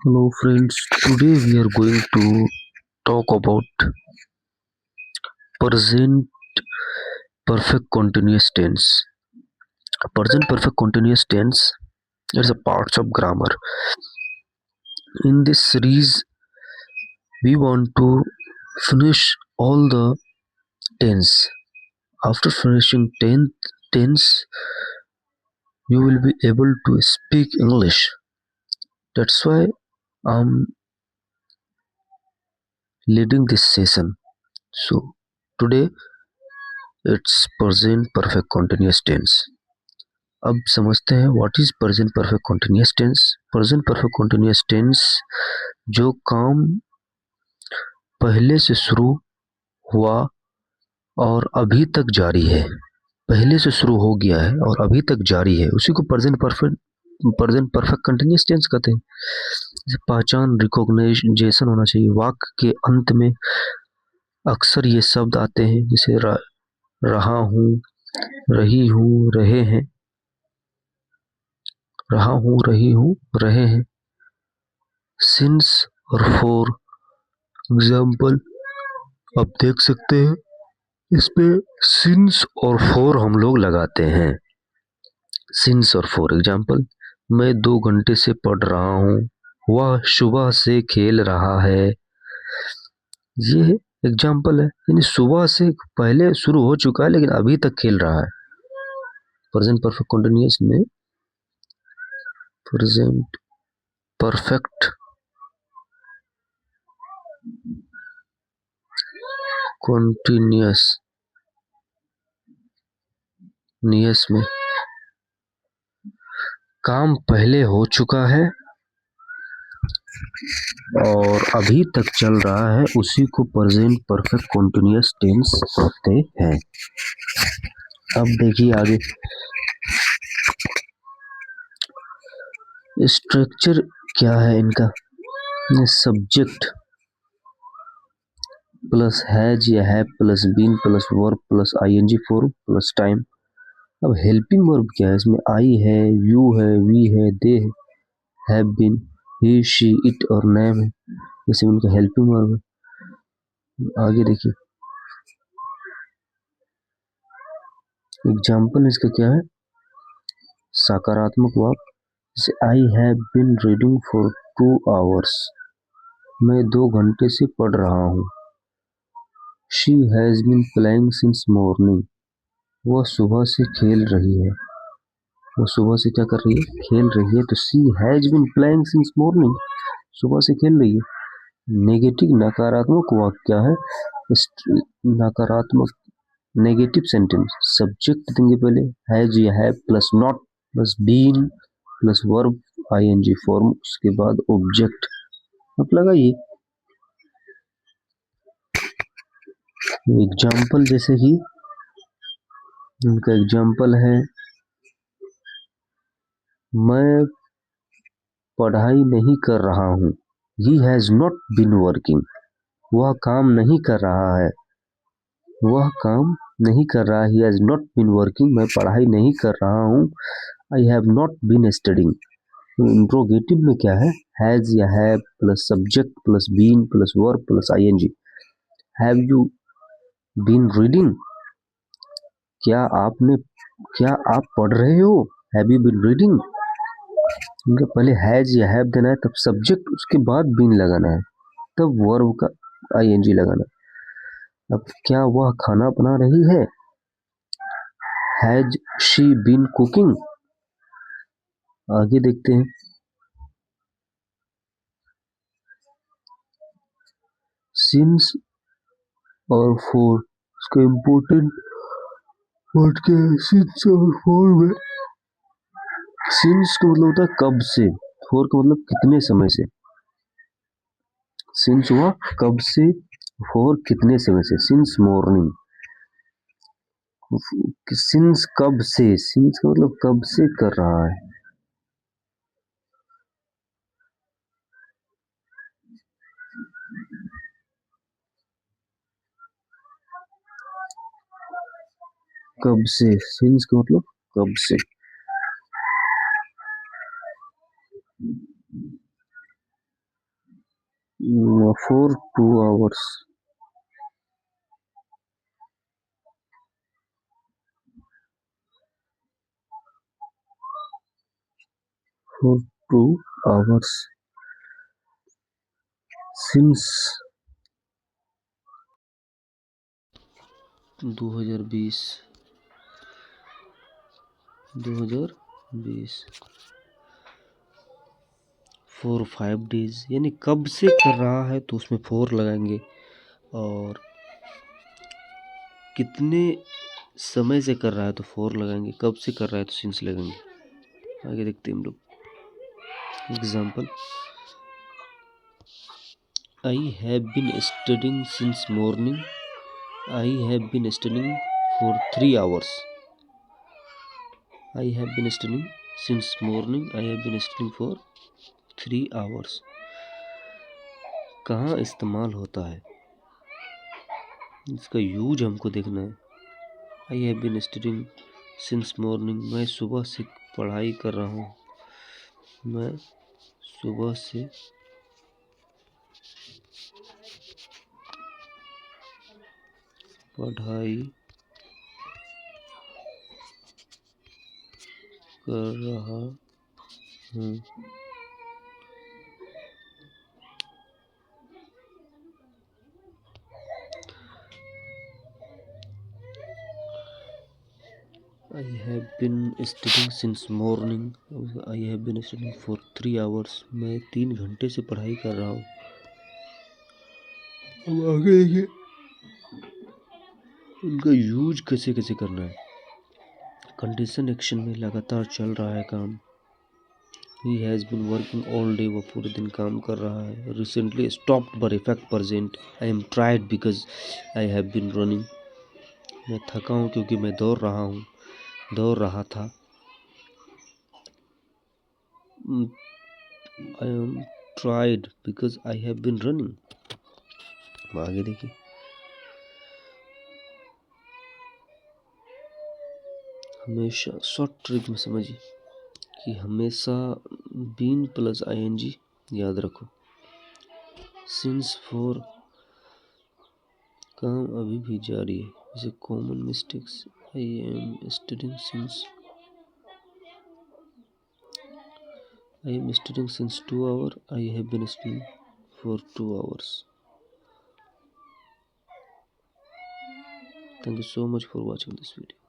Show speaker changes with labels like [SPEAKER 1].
[SPEAKER 1] Hello friends, today we are going to talk about present perfect continuous tense. Present perfect continuous tense is a part of grammar. In this series, we want to finish all the tense. After finishing tense, you will be able to speak English. That's why I'm leading this session. So today it's present perfect continuous tense. अब समझते हैं what is present perfect continuous tense. Present perfect continuous tense जो काम पहले से शुरू हुआ और अभी तक जारी है, पहले से शुरू हो गया है और अभी तक जारी है, उसी को प्रेजेंट परफेक्ट कंटिन्यूअस टेंस कहते हैं। जैसे पहचान, रिकॉग्नाइजेशन होना चाहिए। वाक्य के अंत में अक्सर ये शब्द आते हैं, जैसे रहा हूँ, रही हूँ, रहे हैं, रहा हूँ, रही हूँ, रहे हैं। सिंस और फॉर एग्जाम्पल आप देख सकते हैं, इसमें सिंस और फॉर हम लोग लगाते हैं। सिंस और फॉर एग्जाम्पल, मैं 2 घंटे से पढ़ रहा हूँ, वह सुबह से खेल रहा है। ये एग्जाम्पल है, यानी सुबह से पहले शुरू हो चुका है लेकिन अभी तक खेल रहा है। प्रेजेंट परफेक्ट कंटिन्यूअस में प्रेजेंट परफेक्ट कंटिन्यूअस में काम पहले हो चुका है और अभी तक चल रहा है, उसी को प्रेजेंट परफेक्ट कंटिन्यूअस टेंस कहते हैं। अब देखिए आगे स्ट्रक्चर क्या है इनका। सब्जेक्ट प्लस हैज या have plus been plus verb plus ING form plus time. अब हेल्पिंग वर्ब क्या है, इसमें आई है, यू है, वी है, दे है, have been, he, she, it और नेम है, जैसे उनका हेल्पिंग वर्ब है। आगे देखिए एग्जाम्पल इसका क्या है, सकारात्मक वाक्य, जैसे I have been reading for 2 hours, मैं 2 घंटे से पढ़ रहा हूँ। She has been playing since morning, वह सुबह से खेल रही है। वो सुबह से क्या कर रही है, खेल रही है। तो she has been playing since morning, सुबह से खेल रही है। नेगेटिव नकारात्मक वाक्य क्या है, नकारात्मक नेगेटिव सेंटेंस, सब्जेक्ट देंगे पहले हैज या have plus not plus been plus verb ING form, उसके बाद ऑब्जेक्ट। अब लगाइए एग्जाम्पल, जैसे कि उनका एग्जाम्पल है, मैं पढ़ाई नहीं कर रहा हूँ। He has not been working, वह काम नहीं कर रहा है, वह काम नहीं कर रहा है। He has not been working, मैं पढ़ाई नहीं कर रहा हूँ। I have not been studying. Interrogative में क्या है, हैज या have plus subject plus been plus verb plus ING. Have you been reading, क्या आप पढ़ रहे हो। हैव यू बीन रीडिंग, पहले हैज या हैव देना है, तब सब्जेक्ट, उसके बाद बीन लगाना है, तब वर्ब का आईएनजी लगाना है। अब क्या वह खाना बना रही है, हैज शी बीन कुकिंग। आगे देखते हैं, सिंस और फॉर, उसका इम्पोर्टेंट वर्ड क्या है। सिंस और फॉर में सिंस का मतलब होता है कब से, फॉर का मतलब कितने समय से। सिंस हुआ कब से, फॉर कितने समय से। सिंस मॉर्निंग, सिंस कब से, सिंस का मतलब कब से कर रहा है। कब से, सिंस का मतलब कब से। for 2 hours. For 2 hours since 2020 2020 4 5 days, यानी कब से कर रहा है तो उसमें 4 लगाएंगे, और कितने समय से कर रहा है तो 4 लगाएंगे, कब से कर रहा है तो सिंस लगाएंगे। आगे देखते हैं हम लोग। Example, I have been studying since morning, I have been studying for 3 hours। I have been studying since morning, I have been studying for 3 hours। कहाँ इस्तेमाल होता है, इसका यूज हमको देखना है। I have been studying since morning, मैं सुबह से पढ़ाई कर रहा हूँ, मैं सुबह से पढ़ाई कर रहा हूँ। I have been studying since morning, I have been studying for 3 hours। मैं 3 घंटे से पढ़ाई कर रहा हूँ। अब आगे देखिए उनका यूज कैसे कैसे करना है। कंडीशन एक्शन में लगातार चल रहा है काम। He has been working all day, वो पूरे दिन काम कर रहा है। Recently stopped but effect present, I am tired because I have been running। मैं थका हूँ क्योंकि मैं दौड़ रहा था। I am tired because I have been running। आगे देखिए, हमेशा शॉर्ट ट्रिक में समझिए कि हमेशा बीन प्लस आईएनजी याद रखो। सिंस फॉर काम अभी भी जारी है, जैसे common mistakes, I am studying since 2 hours, I have been studying for 2 hours। Thank you so much for watching this video।